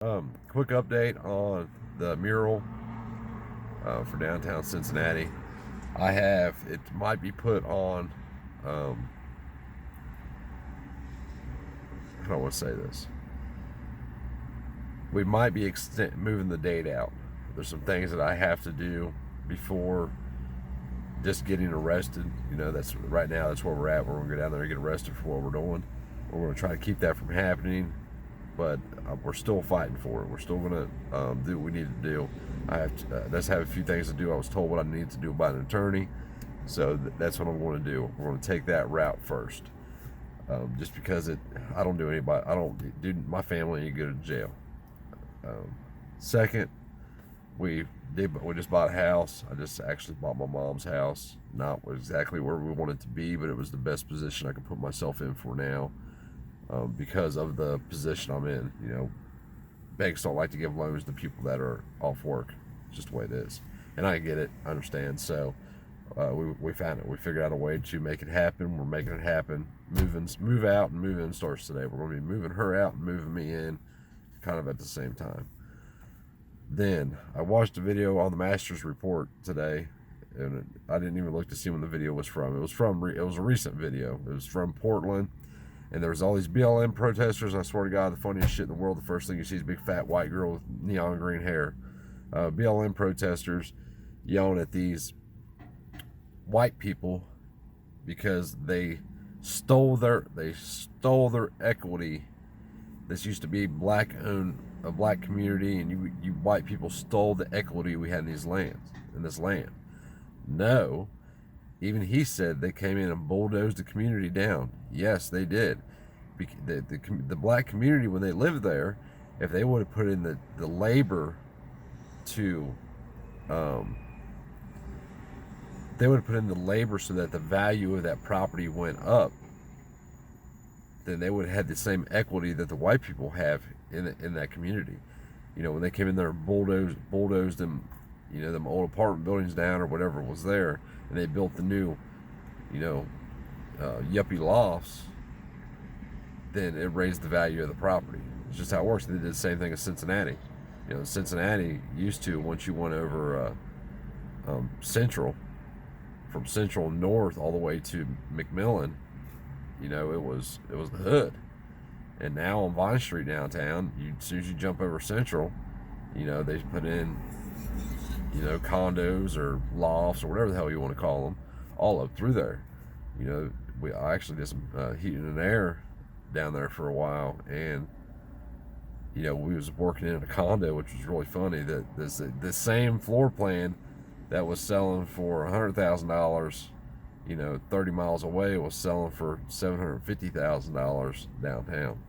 Quick update on the mural for downtown Cincinnati. It might be put on, um, how do I want to say this? We might be moving the date out. There's some things that I have to do before just getting arrested. That's right now, that's where we're at. We're going to go down there and get arrested for what we're doing. We're going to try to keep that from happening, but we're still fighting for it. We're still going to do what we need to do. I have a few things to do. I was told what I need to do by an attorney, so that's what I'm going to do. We're going to take that route first, just because I don't do anybody. I don't do my family any good in jail. Second, we just bought a house. I just actually bought my mom's house. Not exactly where we wanted to be, but it was the best position I could put myself in for now, because of the position I'm in. Banks don't like to give loans to people that are off work. It's just the way it is, and I get it. I understand. So we found it. We figured out a way to make it happen. We're making it happen. Move out and move in starts today. We're going to be moving her out and moving me in, kind of at the same time. Then I watched a video on the Masters report today, and I didn't even look to see when the video was from. It was a recent video. It was from Portland, and there was all these BLM protesters. I swear to God, the funniest shit in the world. The first thing you see is a big fat white girl with neon green hair. BLM protesters yelling at these white people because they stole their equity. This used to be black owned, a black community, and you white people stole the equity we had in this land. No, even he said they came in and bulldozed the community down. Yes, they did. The black community, when they lived there, if they would have put in the labor to, they would have put in the labor so that the value of that property went up, then they would have had the same equity that the white people have in that community. When they came in there and bulldozed them, them old apartment buildings down or whatever was there, and they built the new, yuppie lofts, then it raised the value of the property. It's just how it works. They did the same thing in Cincinnati. Cincinnati used to, once you went over Central, from Central north all the way to McMillan, it was the hood. And now on Vine Street downtown, as soon as you jump over Central, they put in, condos or lofts or whatever the hell you want to call them, all up through there. I actually did some heating and air down there for a while, and we was working in a condo, which was really funny. That the same floor plan that was selling for $100,000, 30 miles away, was selling for $750,000 downtown.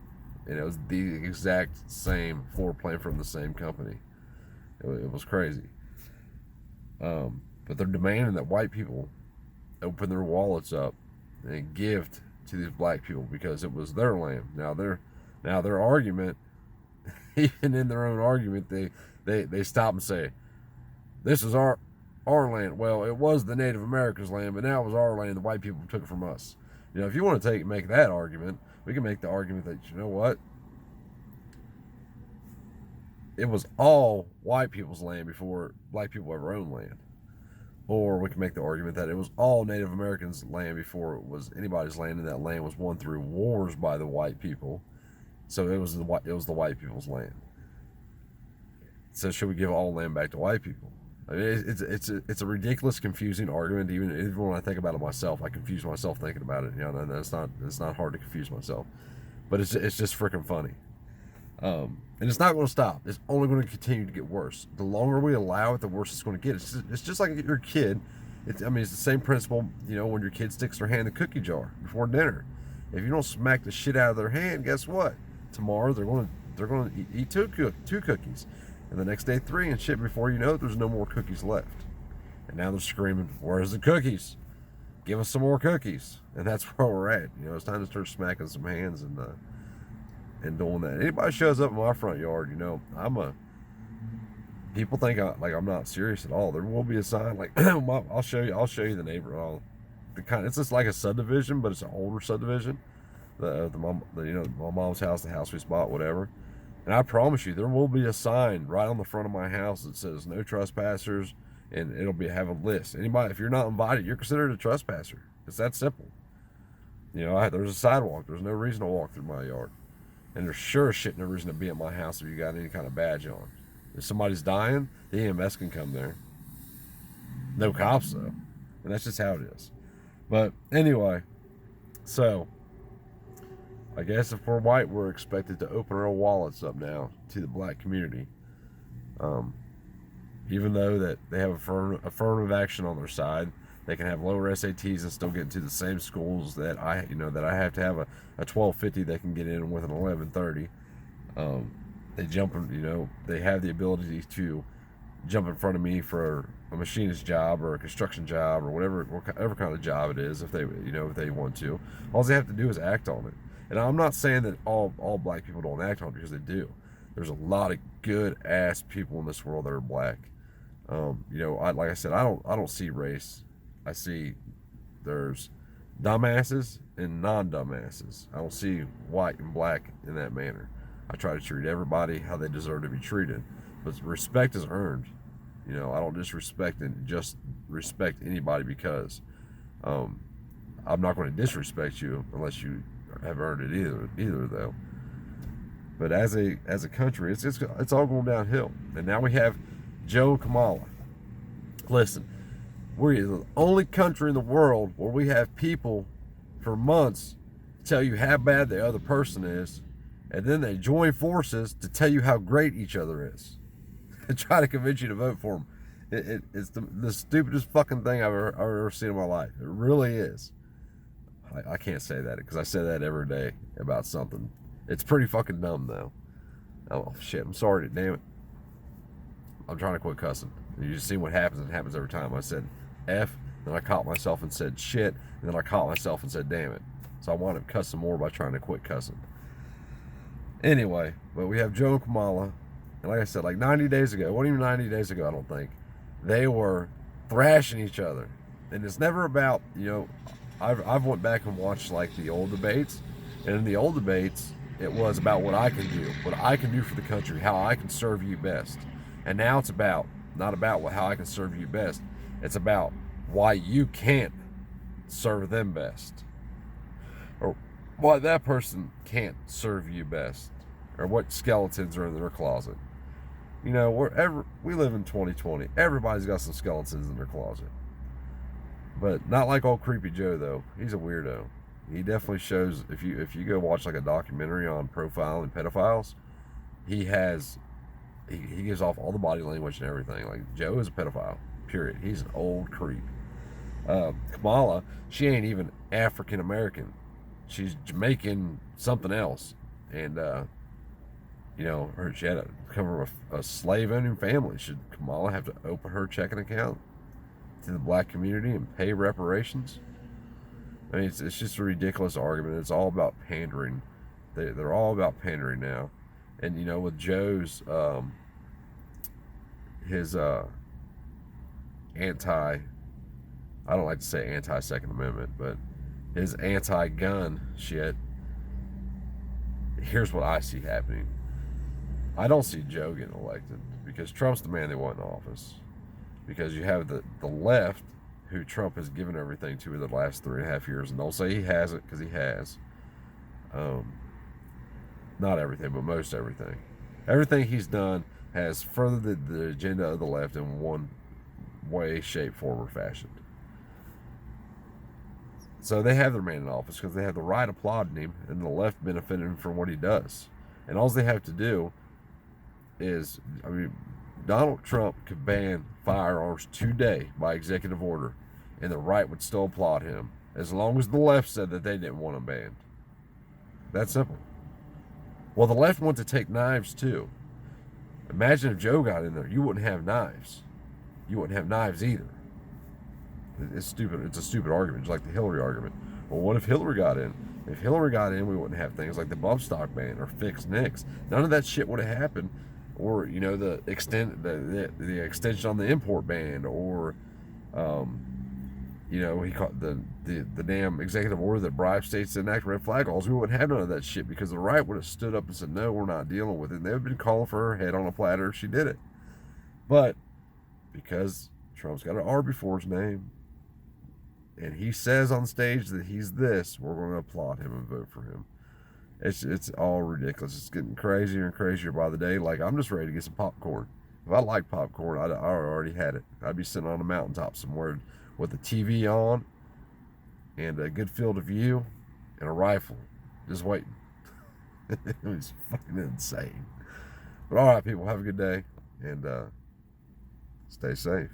And it was the exact same floor plan from the same company. It was crazy. But they're demanding that white people open their wallets up and give to these black people because it was their land. Now their argument, even in their own argument, they stop and say, this is our land. Well, it was the Native Americans' land, but now it was our land. The white people took it from us. If you want to make that argument, we can make the argument that, what? It was all white people's land before black people ever owned land. Or we can make the argument that it was all Native Americans' land before it was anybody's land, and that land was won through wars by the white people. So it was the white people's land. So should we give all land back to white people? I mean, it's a ridiculous, confusing argument. Even when I think about it myself, I confuse myself thinking about it. And it's not hard to confuse myself, but it's just freaking funny. And it's not going to stop. It's only going to continue to get worse. The longer we allow it, the worse it's going to get. It's just like your kid. It's the same principle. When your kid sticks their hand in the cookie jar before dinner, if you don't smack the shit out of their hand, guess what? Tomorrow they're going to eat two cookies. And the next day 3, and shit, before you know it, there's no more cookies left. And now they're screaming, where's the cookies? Give us some more cookies. And that's where we're at. It's time to start smacking some hands and doing that. Anybody shows up in my front yard, people think I'm not serious at all. There will be a sign like, I'll show you the neighbor. It's just like a subdivision, but it's an older subdivision. My mom's house, the house we bought, whatever. And I promise you, there will be a sign right on the front of my house that says no trespassers, and it'll have a list. Anybody, if you're not invited, you're considered a trespasser. It's that simple. You know, there's a sidewalk. There's no reason to walk through my yard. And there's sure as shit no reason to be at my house if you got any kind of badge on. If somebody's dying, the EMS can come there. No cops, though. And that's just how it is. But anyway, so I guess if we're white, we're expected to open our wallets up now to the black community. Even though that they have affirmative action on their side, they can have lower SATs and still get into the same schools that I have to have a 1250 they can get in with an 1130. They jump, they have the ability to jump in front of me for a machinist job or a construction job or whatever kind of job it is if they want to. All they have to do is act on it. And I'm not saying that all black people don't act on it, because they do. There's a lot of good ass people in this world that are black. Like I said, I don't see race. I see there's dumbasses and non-dumbasses. I don't see white and black in that manner. I try to treat everybody how they deserve to be treated, but respect is earned. I don't just respect anybody because I'm not going to disrespect you unless you have earned it either though. But as a country, it's all going downhill. And now we have Joe and Kamala. Listen, we're the only country in the world where we have people for months tell you how bad the other person is, and then they join forces to tell you how great each other is and try to convince you to vote for them. It's the stupidest fucking thing I've ever seen in my life. It really is. I can't say that because I say that every day about something. It's pretty fucking dumb though. Oh shit, I'm sorry, damn it. I'm trying to quit cussing. You just see what happens, and it happens every time. I said F, then I caught myself and said shit, and then I caught myself and said damn it. So I wound up cussing more by trying to quit cussing. Anyway, but we have Joe and Kamala, and like I said, like 90 days ago, it wasn't even 90 days ago, I don't think, they were thrashing each other. And it's never about, I've went back and watched like the old debates, and in the old debates, it was about what I can do for the country, how I can serve you best. And now it's not about how I can serve you best. It's about why you can't serve them best, or why that person can't serve you best, or what skeletons are in their closet. We live in 2020. Everybody's got some skeletons in their closet, but not like old Creepy Joe though. He's a weirdo. He definitely shows, if you go watch like a documentary on profiling pedophiles, he gives off all the body language and everything. Like, Joe is a pedophile, period. He's an old creep. Kamala, she ain't even African American. She's Jamaican something else. And, she had to come from a slave-owning family. Should Kamala have to open her checking account to the black community and pay reparations? I mean, it's just a ridiculous argument. It's all about pandering. They're all about pandering now. And, with Joe's, his I don't like to say anti-Second Amendment, but his anti-gun shit, here's what I see happening. I don't see Joe getting elected because Trump's the man they want in office. Because you have the left, who Trump has given everything to the last 3.5 years, and they'll say he hasn't because he has. Not everything, but most everything. Everything he's done has furthered the agenda of the left in one way, shape, form, or fashion. So they have their man in office because they have the right applauding him, and the left benefiting from what he does. And all they have to do is, Donald Trump could ban firearms today by executive order, and the right would still applaud him, as long as the left said that they didn't want them banned. That's simple. Well, the left wants to take knives too. Imagine if Joe got in there, you wouldn't have knives. You wouldn't have knives either. It's stupid. It's a stupid argument, just like the Hillary argument. Well, what if Hillary got in? If Hillary got in, we wouldn't have things like the bump stock ban or fixed NICS. None of that shit would have happened. Or, the extension on the import ban, or You know, he caught the damn executive order that bribed states to enact red flag laws. We wouldn't have none of that shit because the right would have stood up and said, no, we're not dealing with it. And they would have been calling for her head on a platter if she did it. But because Trump's got an R before his name, and he says on stage that he's this, we're going to applaud him and vote for him. It's all ridiculous. It's getting crazier and crazier by the day. Like, I'm just ready to get some popcorn. If I like popcorn, I already had it. I'd be sitting on a mountaintop somewhere with the TV on and a good field of view and a rifle, just waiting. It was fucking insane. But all right, people, have a good day and stay safe.